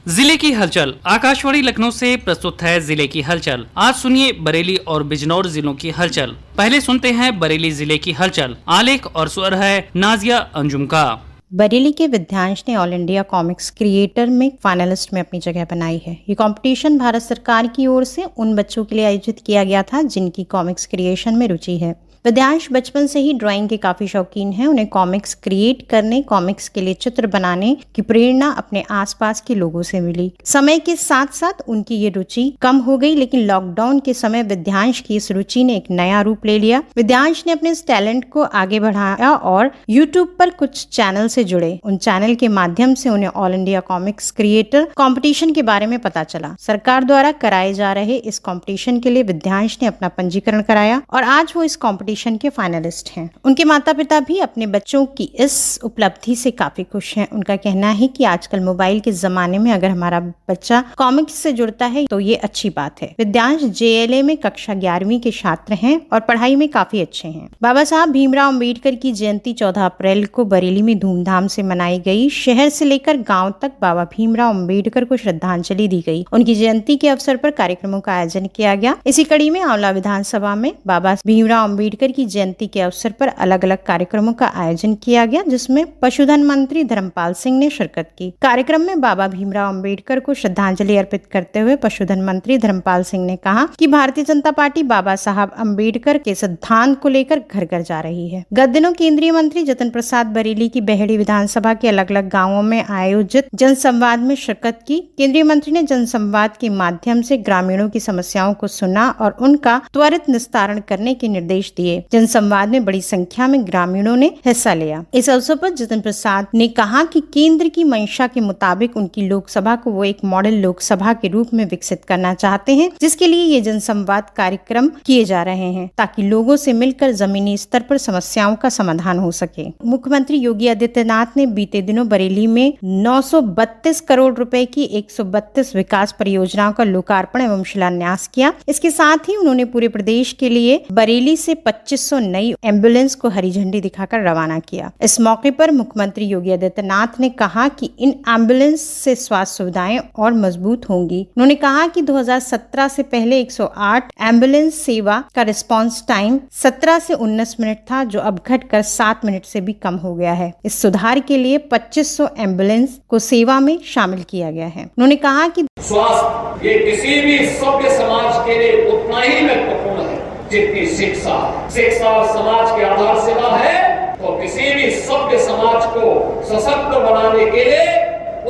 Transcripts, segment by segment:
जिले की हलचल। आकाशवाणी लखनऊ से प्रस्तुत है जिले की हलचल। आज सुनिए बरेली और बिजनौर जिलों की हलचल। पहले सुनते हैं बरेली जिले की हलचल। आलेख और स्वर है नाजिया अंजुम का। बरेली के विद्यांश ने ऑल इंडिया कॉमिक्स क्रिएटर में फाइनलिस्ट में अपनी जगह बनाई है। ये कंपटीशन भारत सरकार की ओर से उन बच्चों के लिए आयोजित किया गया था जिनकी कॉमिक्स क्रिएशन में रुचि है। विद्यांश बचपन से ही ड्राइंग के काफी शौकीन हैं। उन्हें कॉमिक्स क्रिएट करने, कॉमिक्स के लिए चित्र बनाने की प्रेरणा अपने आसपास के लोगों से मिली। समय के साथ साथ उनकी ये रुचि कम हो गई, लेकिन लॉकडाउन के समय विद्यांश की इस रुचि ने एक नया रूप ले लिया। विद्यांश ने अपने इस टैलेंट को आगे बढ़ाया और यूट्यूब पर कुछ चैनल से जुड़े। उन चैनल के माध्यम से उन्हें all India comics creator competition के बारे में पता चला। सरकार द्वारा कराए जा रहे इस कंपटीशन के लिए विद्यांश ने अपना पंजीकरण कराया और आज वो इस कंपटीशन के फाइनलिस्ट हैं। उनके माता पिता भी अपने बच्चों की इस उपलब्धि से काफी खुश हैं। उनका कहना है कि आजकल मोबाइल के जमाने में अगर हमारा बच्चा कॉमिक्स से जुड़ता है तो ये अच्छी बात है। विद्यांश JLA में कक्षा 11वीं के छात्र हैं और पढ़ाई में काफी अच्छे हैं। बाबा साहब भीमराव अम्बेडकर की जयंती 14 अप्रैल को बरेली में धूमधाम से मनाई गई। शहर से लेकर गाँव तक बाबा भीमराव अम्बेडकर को श्रद्धांजलि दी गई। उनकी जयंती के अवसर पर कार्यक्रमों का आयोजन किया गया। इसी कड़ी में आंवला विधानसभा में बाबा भीमराव अम्बेडकर की जयंती के अवसर पर अलग अलग कार्यक्रमों का आयोजन किया गया, जिसमें पशुधन मंत्री धर्मपाल सिंह ने शिरकत की। कार्यक्रम में बाबा भीमराव अम्बेडकर को श्रद्धांजलि अर्पित करते हुए पशुधन मंत्री धर्मपाल सिंह ने कहा कि भारतीय जनता पार्टी बाबा साहब अम्बेडकर के सिद्धांत को लेकर घर घर जा रही है। गत दिनों केंद्रीय मंत्री जतिन प्रसाद बरेली की बहेड़ी विधानसभा के अलग अलग गाँवों में आयोजित जनसंवाद में शिरकत की। केंद्रीय मंत्री ने जनसंवाद के माध्यम से ग्रामीणों की समस्याओं को सुना और उनका त्वरित निस्तारण करने के निर्देश दिए। जनसंवाद में बड़ी संख्या में ग्रामीणों ने हिस्सा लिया। इस अवसर पर जतिन प्रसाद ने कहा कि केंद्र की मंशा के मुताबिक उनकी लोकसभा को वो एक मॉडल लोकसभा के रूप में विकसित करना चाहते हैं, जिसके लिए ये जनसंवाद कार्यक्रम किए जा रहे हैं ताकि लोगों से मिलकर जमीनी स्तर पर समस्याओं का समाधान हो सके। मुख्यमंत्री योगी आदित्यनाथ ने बीते दिनों बरेली में 932 करोड़ रुपए की 132 विकास परियोजनाओं का लोकार्पण एवं शिलान्यास किया। इसके साथ ही उन्होंने पूरे प्रदेश के लिए बरेली से 2500 नई एम्बुलेंस को हरी झंडी दिखाकर रवाना किया। इस मौके पर मुख्यमंत्री योगी आदित्यनाथ ने कहा कि इन एम्बुलेंस से स्वास्थ्य सुविधाएं और मजबूत होंगी। उन्होंने कहा कि 2017 से पहले 108 एम्बुलेंस सेवा का रिस्पांस टाइम 17 से 19 मिनट था, जो अब घटकर 7 मिनट से भी कम हो गया है। इस सुधार के लिए 2500 एम्बुलेंस को सेवा में शामिल किया गया है। उन्होंने कहा कि स्वास्थ्य ये किसी भी सभ्य समाज के लिए उतना ही महत्वपूर्ण है जितनी शिक्षा। शिक्षा और समाज की आधारशिला है, तो किसी भी सभ्य समाज को सशक्त बनाने के लिए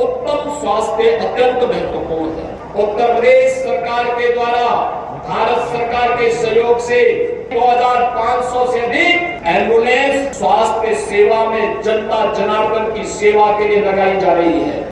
उत्तम स्वास्थ्य अत्यंत महत्वपूर्ण है। उत्तर प्रदेश सरकार के द्वारा भारत सरकार के सहयोग से 2500 से अधिक एम्बुलेंस स्वास्थ्य सेवा में जनता जनार्दन की सेवा के लिए लगाई जा रही है।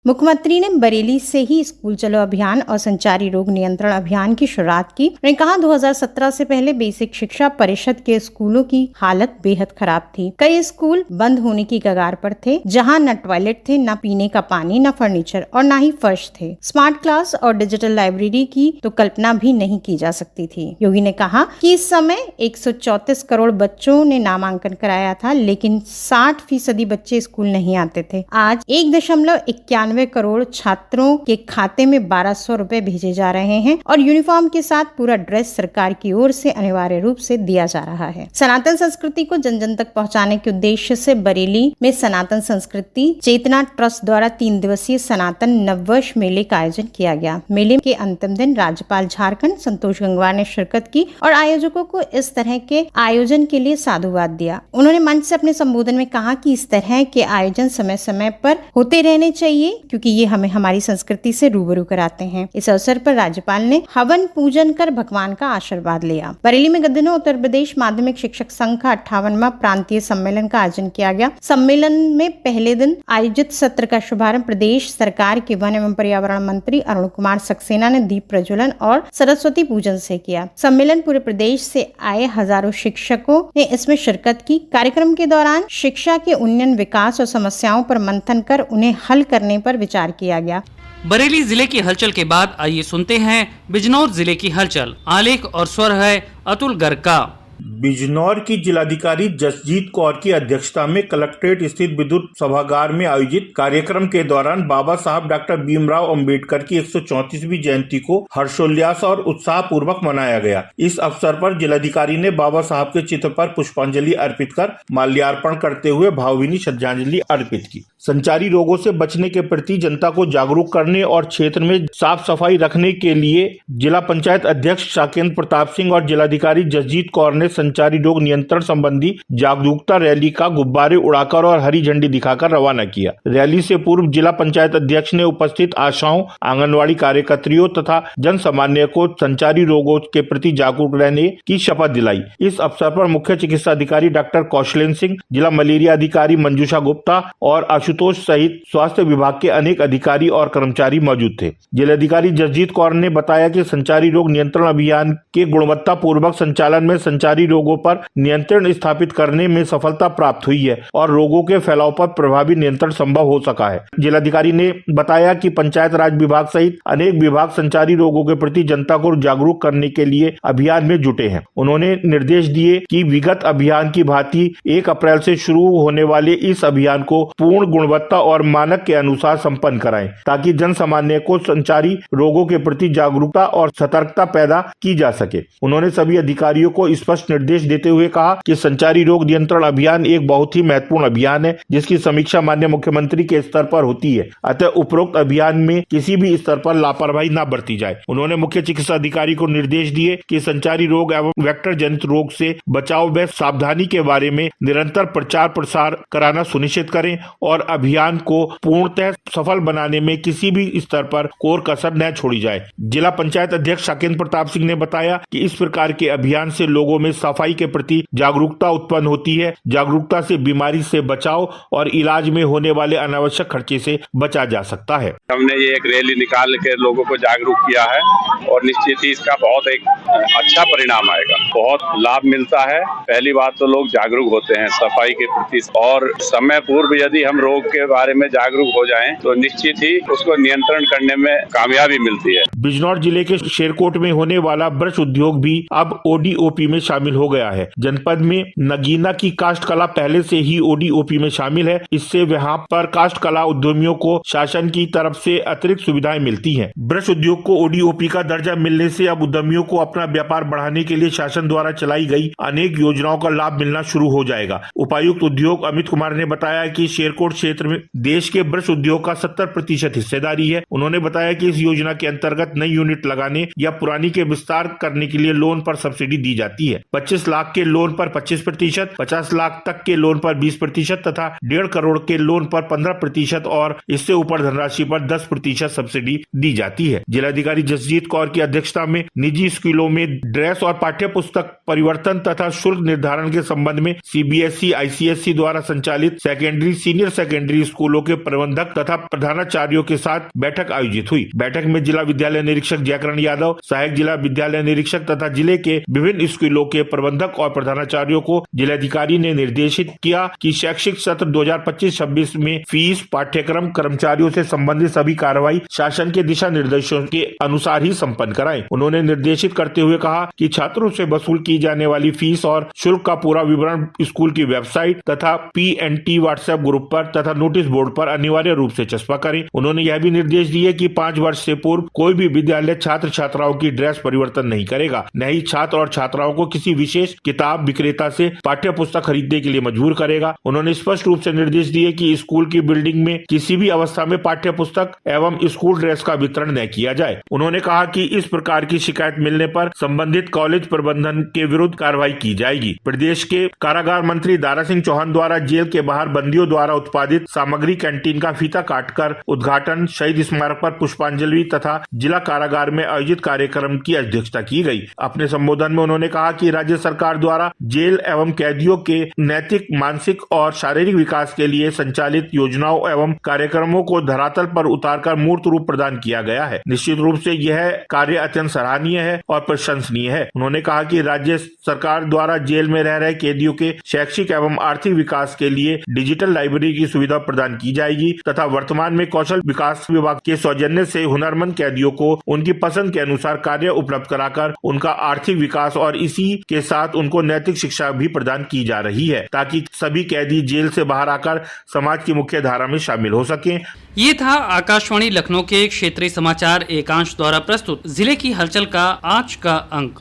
मुख्यमंत्री ने बरेली से ही स्कूल चलो अभियान और संचारी रोग नियंत्रण अभियान की शुरुआत की। उन्होंने कहा 2017 से पहले बेसिक शिक्षा परिषद के स्कूलों की हालत बेहद खराब थी। कई स्कूल बंद होने की कगार पर थे, जहां न टॉयलेट थे, न पीने का पानी, न फर्नीचर और न ही फर्श थे। स्मार्ट क्लास और डिजिटल लाइब्रेरी की तो कल्पना भी नहीं की जा सकती थी। योगी ने कहा कि इस समय 134 करोड़ बच्चों ने नामांकन कराया था, लेकिन 60% बच्चे स्कूल नहीं आते थे। आज 1.91 करोड़ छात्रों के खाते में 1200 रुपए भेजे जा रहे हैं और यूनिफॉर्म के साथ पूरा ड्रेस सरकार की ओर से अनिवार्य रूप से दिया जा रहा है। सनातन संस्कृति को जन जन तक पहुंचाने के उद्देश्य से बरेली में सनातन संस्कृति चेतना ट्रस्ट द्वारा 3 दिवसीय सनातन नववर्ष मेले का आयोजन किया गया। मेले के अंतिम दिन राज्यपाल झारखंड संतोष गंगवार ने शिरकत की और आयोजकों को इस तरह के आयोजन के लिए साधुवाद दिया। उन्होंने मंच से अपने संबोधन में कहा कि इस तरह के आयोजन समय समय पर होते रहने चाहिए, क्योंकि ये हमें हमारी संस्कृति से रूबरू कराते हैं। इस अवसर पर राज्यपाल ने हवन पूजन कर भगवान का आशीर्वाद लिया। बरेली में गत दिनों उत्तर प्रदेश माध्यमिक शिक्षक संघ का 58वां प्रांतीय सम्मेलन का आयोजन किया गया। सम्मेलन में पहले दिन आयोजित सत्र का शुभारंभ प्रदेश सरकार के वन एवं पर्यावरण मंत्री अरुण कुमार सक्सेना ने दीप प्रज्वलन और सरस्वती पूजन से किया। सम्मेलन पूरे प्रदेश से आए हजारों शिक्षकों ने इसमें शिरकत की। कार्यक्रम के दौरान शिक्षा के उन्नयन, विकास और समस्याओं पर मंथन कर उन्हें हल करने पर विचार किया गया। बरेली जिले की हलचल के बाद आइए सुनते हैं बिजनौर जिले की हलचल। आलेख और स्वर है अतुल गर्ग का। बिजनौर की जिलाधिकारी जसजीत कौर की अध्यक्षता में कलेक्ट्रेट स्थित विद्युत सभागार में आयोजित कार्यक्रम के दौरान बाबा साहब डॉक्टर भीमराव अंबेडकर की 134वीं जयंती को हर्षोल्लास और उत्साह पूर्वक मनाया गया। इस अवसर पर जिलाधिकारी ने बाबा साहब के चित्र पर पुष्पांजलि अर्पित कर माल्यार्पण करते हुए भावभीनी श्रद्धांजलि अर्पित की। संचारी रोगों से बचने के प्रति जनता को जागरूक करने और क्षेत्र में साफ सफाई रखने के लिए जिला पंचायत अध्यक्ष शाकेंद्र प्रताप सिंह और जिलाधिकारी जसजीत कौर ने संचारी रोग नियंत्रण संबंधी जागरूकता रैली का गुब्बारे उड़ाकर और हरी झंडी दिखाकर रवाना किया। रैली से पूर्व जिला पंचायत अध्यक्ष ने उपस्थित आशाओं, आंगनवाड़ी कार्यकर्तियों तथा जन सामान्य को संचारी रोगों के प्रति जागरूक रहने की शपथ दिलाई। इस अवसर पर मुख्य चिकित्सा अधिकारी डॉक्टर कौशलेंद्र सिंह, जिला मलेरिया अधिकारी मंजूषा गुप्ता और आशुतोष सहित स्वास्थ्य विभाग के अनेक अधिकारी और कर्मचारी मौजूद थे। जिलाधिकारी जसजीत कौर ने बताया कि संचारी रोग नियंत्रण अभियान के गुणवत्ता पूर्वक संचालन में संचारी रोगों पर नियंत्रण स्थापित करने में सफलता प्राप्त हुई है और रोगों के फैलाव पर प्रभावी नियंत्रण संभव हो सका है। जिलाधिकारी ने बताया कि पंचायत राज विभाग सहित अनेक विभाग संचारी रोगों के प्रति जनता को जागरूक करने के लिए अभियान में जुटे हैं। उन्होंने निर्देश दिए कि विगत अभियान की भांति 1 अप्रैल से शुरू होने वाले इस अभियान को पूर्ण गुणवत्ता और मानक के अनुसार संपन्न कराएं, ताकि जन सामान्य को संचारी रोगों के प्रति जागरूकता और सतर्कता पैदा की जा सके। उन्होंने सभी अधिकारियों को स्पष्ट निर्देश देते हुए कहा कि संचारी रोग नियंत्रण अभियान एक बहुत ही महत्वपूर्ण अभियान है, जिसकी समीक्षा माननीय मुख्यमंत्री के स्तर पर होती है। अतः उपरोक्त अभियान में किसी भी स्तर पर लापरवाही न बरती जाए। उन्होंने मुख्य चिकित्सा अधिकारी को निर्देश दिए कि संचारी रोग एवं वेक्टर जनित रोग से बचाव व सावधानी के बारे में निरंतर प्रचार प्रसार कराना सुनिश्चित करें और अभियान को पूर्णतः सफल बनाने में किसी भी स्तर पर कोर कसर न छोड़ी जाए। जिला पंचायत अध्यक्ष शाकेंद्र प्रताप सिंह ने बताया कि इस प्रकार के अभियान से लोगों में सफाई के प्रति जागरूकता उत्पन्न होती है। जागरूकता से बीमारी से बचाव और इलाज में होने वाले अनावश्यक खर्चे से बचा जा सकता है। हमने ये एक रैली निकाल के लोगों को जागरूक किया है और निश्चित ही इसका बहुत एक अच्छा परिणाम आएगा, बहुत लाभ मिलता है। पहली बात तो लोग जागरूक होते हैं सफाई के प्रति और समय पूर्व यदि हम रोग के बारे में जागरूक हो जाएं तो निश्चित ही उसको नियंत्रण करने में कामयाबी मिलती है। बिजनौर जिले के शेरकोट में होने वाला ब्रश उद्योग भी अब ओडीओपी में शामिल हो गया है। जनपद में नगीना की काष्ठ कला पहले से ही ओडीओपी में शामिल है। इससे वहां पर काष्ठ कला उद्यमियों को शासन की तरफ से अतिरिक्त सुविधाएं मिलती हैं। ब्रश उद्योग को ओडीओपी का दर्जा मिलने से अब उद्यमियों को अपना व्यापार बढ़ाने के लिए शासन द्वारा चलाई गई अनेक योजनाओं का लाभ मिलना शुरू हो जाएगा। उपायुक्त उद्योग अमित कुमार ने बताया कि शेरकोट क्षेत्र में देश के ब्रश उद्योग का 70% हिस्सेदारी है। उन्होंने बताया कि इस योजना के अंतर्गत नई यूनिट लगाने या पुरानी के विस्तार करने के लिए लोन पर सब्सिडी दी जाती है। 25 लाख के लोन पर 25%, 50 लाख तक के लोन पर 20% तथा 1.5 करोड़ के लोन पर 15% और इससे ऊपर धनराशि पर 10% सब्सिडी दी जाती है। जिलाधिकारी जसजीत कौर की अध्यक्षता में निजी स्कूलों में ड्रेस और पाठ्य पुस्तक परिवर्तन तथा शुल्क निर्धारण के संबंध में सीबीएसई आईसीएसई द्वारा संचालित सेकेंडरी सीनियर सेकेंडरी स्कूलों के प्रबंधक तथा प्रधानाचार्यों के साथ बैठक आयोजित हुई। बैठक में जिला विद्यालय निरीक्षक जयकरण यादव, सहायक जिला विद्यालय निरीक्षक तथा जिले के विभिन्न स्कूलों के प्रबंधक और प्रधानाचार्यों को जिलाधिकारी ने निर्देशित किया कि शैक्षिक सत्र 2025-26 में फीस, पाठ्यक्रम, कर्मचारियों से संबंधित सभी कार्रवाई शासन के दिशा निर्देशों के अनुसार ही संपन्न कराएं। उन्होंने निर्देशित करते हुए कहा कि छात्रों से वसूल की जाने वाली फीस और शुल्क का पूरा विवरण स्कूल की वेबसाइट तथा PNT व्हाट्सएप ग्रुप पर तथा नोटिस बोर्ड पर अनिवार्य रूप से चस्पा करें। उन्होंने यह भी निर्देश दिए कि 5 वर्ष से पूर्व कोई भी विद्यालय छात्र छात्राओं की ड्रेस परिवर्तन नहीं करेगा, न ही छात्र और छात्राओं को किसी विशेष किताब विक्रेता से पाठ्य पुस्तक खरीदने के लिए मजबूर करेगा। उन्होंने स्पष्ट रूप से निर्देश दिए कि स्कूल की बिल्डिंग में किसी भी अवस्था में पाठ्य पुस्तक एवं स्कूल ड्रेस का वितरण न किया जाए। उन्होंने कहा कि इस प्रकार की शिकायत मिलने पर संबंधित कॉलेज प्रबंधन के विरुद्ध कार्रवाई की जाएगी। प्रदेश के कारागार मंत्री दारा सिंह चौहान द्वारा जेल के बाहर बंदियों द्वारा उत्पादित सामग्री कैंटीन का फीता काटकर उद्घाटन, शहीद स्मारक पर पुष्पांजलि तथा जिला कारागार में आयोजित कार्यक्रम की अध्यक्षता की गई। अपने संबोधन में उन्होंने कहा कि राज्य सरकार द्वारा जेल एवं कैदियों के नैतिक, मानसिक और शारीरिक विकास के लिए संचालित योजनाओं एवं कार्यक्रमों को धरातल पर उतारकर मूर्त रूप प्रदान किया गया है। निश्चित रूप से यह कार्य अत्यंत सराहनीय है और प्रशंसनीय है। उन्होंने कहा कि राज्य सरकार द्वारा जेल में रह रहे कैदियों के शैक्षिक एवं आर्थिक विकास के लिए डिजिटल लाइब्रेरी की सुविधा प्रदान की जाएगी तथा वर्तमान में कौशल विकास विभाग के सौजन्य से हुनरमंद कैदियों को उनकी पसंद के अनुसार कार्य उपलब्ध कराकर उनका आर्थिक विकास और इसी के साथ उनको नैतिक शिक्षा भी प्रदान की जा रही है ताकि सभी कैदी जेल से बाहर आकर समाज की मुख्य धारा में शामिल हो सकें। ये था आकाशवाणी लखनऊ के क्षेत्रीय समाचार एकांश द्वारा प्रस्तुत जिले की हलचल का आज का अंक।